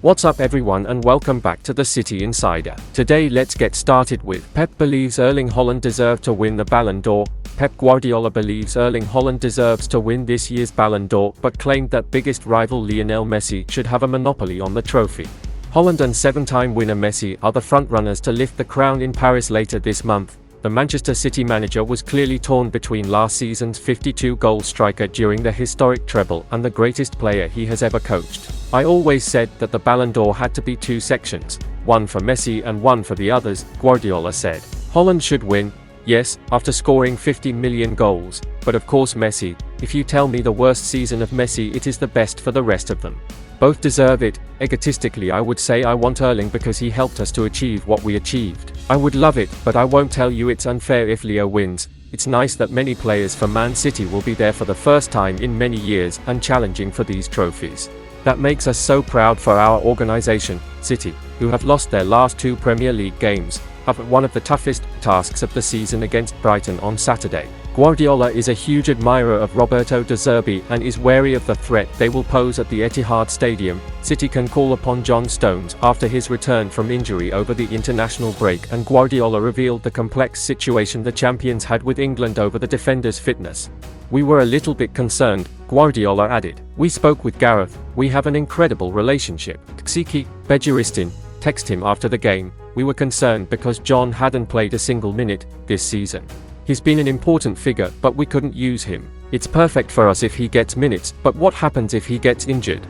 What's up everyone and welcome back to the City Insider. Today let's get started with Pep believes Erling Haaland deserved to win the Ballon d'Or. Pep Guardiola believes Erling Haaland deserves to win this year's Ballon d'Or but claimed that biggest rival Lionel Messi should have a monopoly on the trophy. Haaland and seven-time winner Messi are the frontrunners to lift the crown in Paris later this month. The Manchester City manager was clearly torn between last season's 52-goal striker during the historic treble and the greatest player he has ever coached. I always said that the Ballon d'Or had to be two sections, one for Messi and one for the others, Guardiola said. Haaland should win, yes, after scoring 50 million goals, but of course Messi, if you tell me the worst season of Messi it is the best for the rest of them. Both deserve it. Egotistically I would say I want Erling because he helped us to achieve what we achieved. I would love it, but I won't tell you it's unfair if Leo wins. It's nice that many players for Man City will be there for the first time in many years and challenging for these trophies. That makes us so proud for our organisation. City, who have lost their last two Premier League games, have one of the toughest tasks of the season against Brighton on Saturday. Guardiola is a huge admirer of Roberto De Zerbi and is wary of the threat they will pose at the Etihad Stadium. City can call upon John Stones after his return from injury over the international break, and Guardiola revealed the complex situation the champions had with England over the defenders' fitness. "We were a little bit concerned," Guardiola added. "We spoke with Gareth, we have an incredible relationship." Ksiki Begiristin texted him after the game, "We were concerned because John hadn't played a single minute this season. He's been an important figure, but we couldn't use him. It's perfect for us if he gets minutes, but what happens if he gets injured?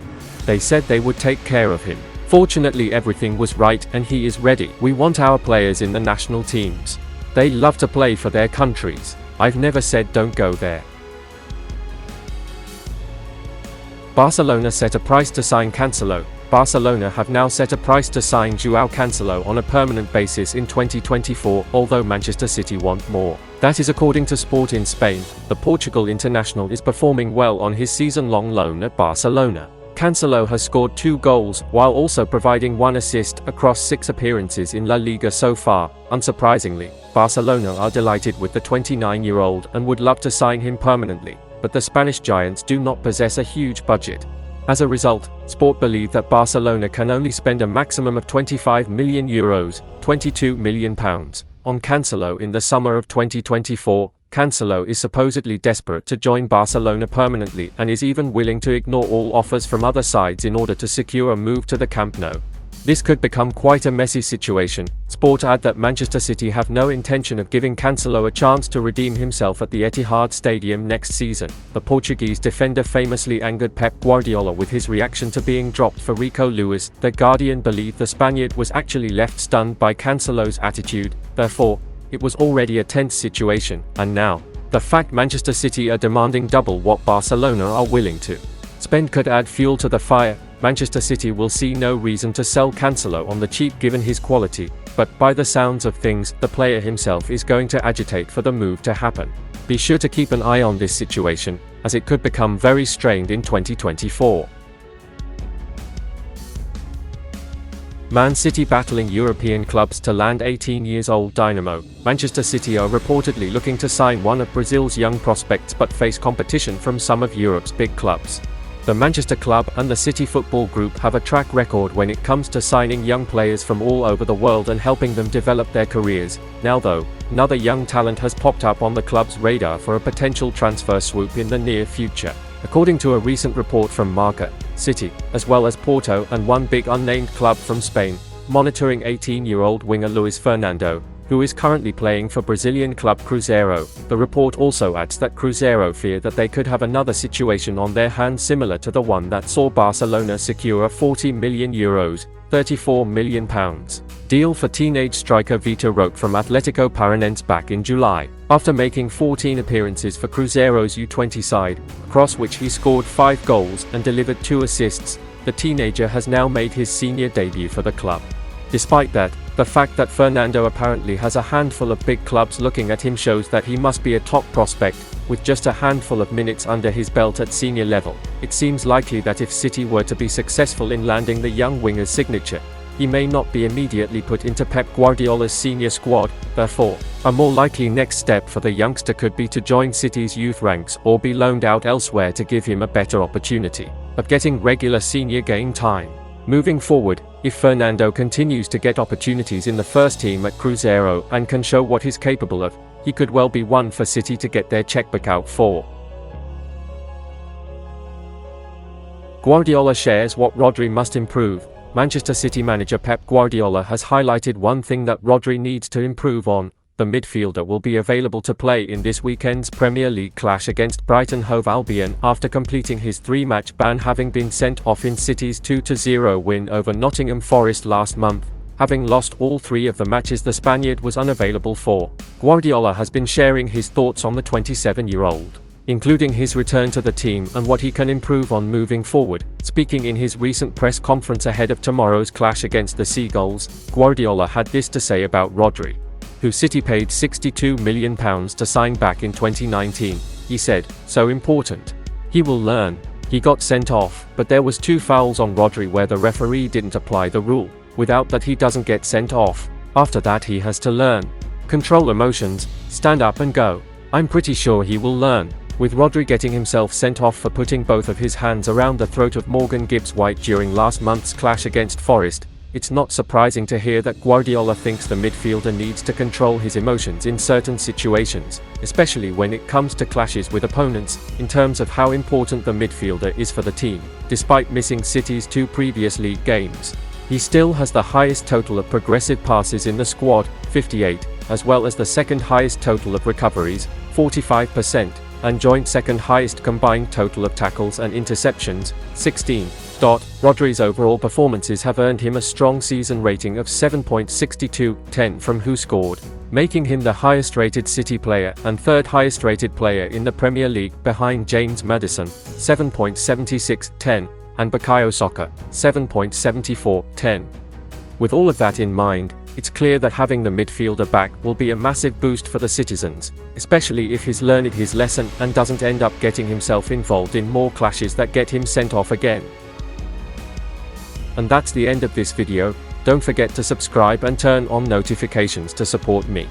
They said they would take care of him. Fortunately everything was right and he is ready. We want our players in the national teams. They love to play for their countries. I've never said don't go there." Barcelona set a price to sign Cancelo. Barcelona have now set a price to sign João Cancelo on a permanent basis in 2024, although Manchester City want more. That is according to Sport in Spain. The Portugal international is performing well on his season-long loan at Barcelona. Cancelo has scored 2 goals, while also providing 1 assist across 6 appearances in La Liga so far. Unsurprisingly, Barcelona are delighted with the 29-year-old and would love to sign him permanently, but the Spanish giants do not possess a huge budget. As a result, Sport believe that Barcelona can only spend a maximum of €25 million, £22 million, on Cancelo in the summer of 2024. Cancelo is supposedly desperate to join Barcelona permanently and is even willing to ignore all offers from other sides in order to secure a move to the Camp Nou. This could become quite a messy situation. Sport add that Manchester City have no intention of giving Cancelo a chance to redeem himself at the Etihad Stadium next season. The Portuguese defender famously angered Pep Guardiola with his reaction to being dropped for Rico Lewis. The Guardian believed the Spaniard was actually left stunned by Cancelo's attitude. Therefore, it was already a tense situation, and now, the fact Manchester City are demanding double what Barcelona are willing to spend could add fuel to the fire. Manchester City will see no reason to sell Cancelo on the cheap given his quality, but by the sounds of things, the player himself is going to agitate for the move to happen. Be sure to keep an eye on this situation, as it could become very strained in 2024. Man City battling European clubs to land 18-year-old Dynamo. Manchester City are reportedly looking to sign one of Brazil's young prospects but face competition from some of Europe's big clubs. The Manchester club and the City Football Group have a track record when it comes to signing young players from all over the world and helping them develop their careers. Now though, another young talent has popped up on the club's radar for a potential transfer swoop in the near future. According to a recent report from Marca, City, as well as Porto and one big unnamed club from Spain, monitoring 18-year-old winger Luis Fernando, who is currently playing for Brazilian club Cruzeiro. The report also adds that Cruzeiro fear that they could have another situation on their hands similar to the one that saw Barcelona secure a €40 million, £34 million deal for teenage striker Vitor Roque from Atlético Paranense back in July. After making 14 appearances for Cruzeiro's U20 side, across which he scored 5 goals and delivered 2 assists, the teenager has now made his senior debut for the club. Despite that, the fact that Fernando apparently has a handful of big clubs looking at him shows that he must be a top prospect, with just a handful of minutes under his belt at senior level. It seems likely that if City were to be successful in landing the young winger's signature, he may not be immediately put into Pep Guardiola's senior squad. Therefore, a more likely next step for the youngster could be to join City's youth ranks or be loaned out elsewhere to give him a better opportunity of getting regular senior game time. Moving forward, if Fernando continues to get opportunities in the first team at Cruzeiro and can show what he's capable of, he could well be one for City to get their checkbook out for. Guardiola shares what Rodri must improve. Manchester City manager Pep Guardiola has highlighted one thing that Rodri needs to improve on. The midfielder will be available to play in this weekend's Premier League clash against Brighton Hove Albion after completing his 3-match ban, having been sent off in City's 2-0 win over Nottingham Forest last month. Having lost all 3 of the matches the Spaniard was unavailable for, Guardiola has been sharing his thoughts on the 27-year-old, including his return to the team and what he can improve on moving forward. Speaking in his recent press conference ahead of tomorrow's clash against the Seagulls, Guardiola had this to say about Rodri, who City paid £62 million to sign back in 2019. He said, "So important. He will learn. He got sent off, but there was 2 fouls on Rodri where the referee didn't apply the rule. Without that he doesn't get sent off. After that he has to learn. Control emotions, stand up and go. I'm pretty sure he will learn." With Rodri getting himself sent off for putting both of his hands around the throat of Morgan Gibbs-White during last month's clash against Forest, it's not surprising to hear that Guardiola thinks the midfielder needs to control his emotions in certain situations, especially when it comes to clashes with opponents, in terms of how important the midfielder is for the team. Despite missing City's 2 previous league games, he still has the highest total of progressive passes in the squad, 58, as well as the second highest total of recoveries, 45%, and joint second highest combined total of tackles and interceptions, 16. Rodri's overall performances have earned him a strong season rating of 7.62/10 from WhoScored, making him the highest rated City player and 3rd highest rated player in the Premier League, behind James Maddison, 7.76/10, and Bukayo Saka, 7.74/10. With all of that in mind, it's clear that having the midfielder back will be a massive boost for the citizens, especially if he's learned his lesson and doesn't end up getting himself involved in more clashes that get him sent off again. And that's the end of this video. Don't forget to subscribe and turn on notifications to support me.